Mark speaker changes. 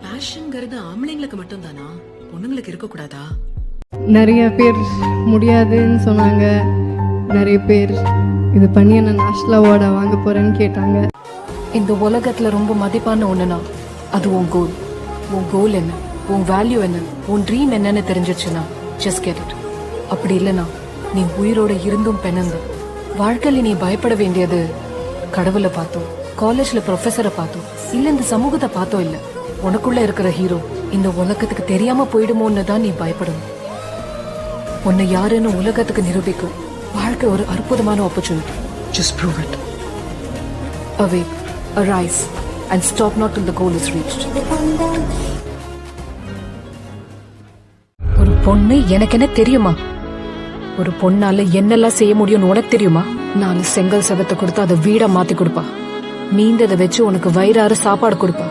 Speaker 1: பேஷன்ங்கிறது ஆம்பளைங்களுக்கு மட்டும் தானா, பொண்ணுங்களுக்கு இருக்க கூடாதா?
Speaker 2: நிறைய பேர் முடியாதுன்னு சொன்னாங்க. நிறைய பேர் இது பண்ணி என்ன நேஷனல் அவார்டை வாங்க போறேன்னு கேட்டாங்க.
Speaker 3: இந்த உலகத்துல ரொம்ப மதிப்பான ஒண்ணுனா அது உன் கோல். உன் கோல் என்ன, உன் வேல்யூ என்ன, உன் ட்ரீம் என்னன்னு தெரிஞ்சிச்சுன்னா ஜஸ்ட் கெட் இட். அப்படி இல்லைனா நீ உயிரோட இருந்தும் பெண்ணந்த. வாழ்க்கையில நீ பயப்பட வேண்டியது கடவுளை பார்த்தோம், காலேஜ்ல ப்ரொஃபஸரை பார்த்தோம், இல்ல இந்த சமூகத்தை பார்த்தோம். இல்ல, உனக்குள்ள இருக்கிற ஹீரோ இந்த உலகத்துக்கு தெரியாம போயிடுமோன்னு தான் நீ பயப்படணும். உன்னை யாருன்னு உலகத்துக்கு நிரூபிக்கும் வாழ்க்கை ஒரு அற்புதமான opportunity. Just prove it. Awake, arise, and stop not till the goal is reached. ஒரு பொண்ணு எனக்கு என்ன தெரியுமா? ஒரு பொண்ணால என்னெல்லாம் செய்ய முடியும்னு உனக்கு தெரியுமா? 4 செங்கல் செவத்தை கொடுத்து அதை வீடா மாத்தி கொடுப்பா. மீந்ததை வச்சு உனக்கு வயிறார சாப்பாடு கொடுப்பா.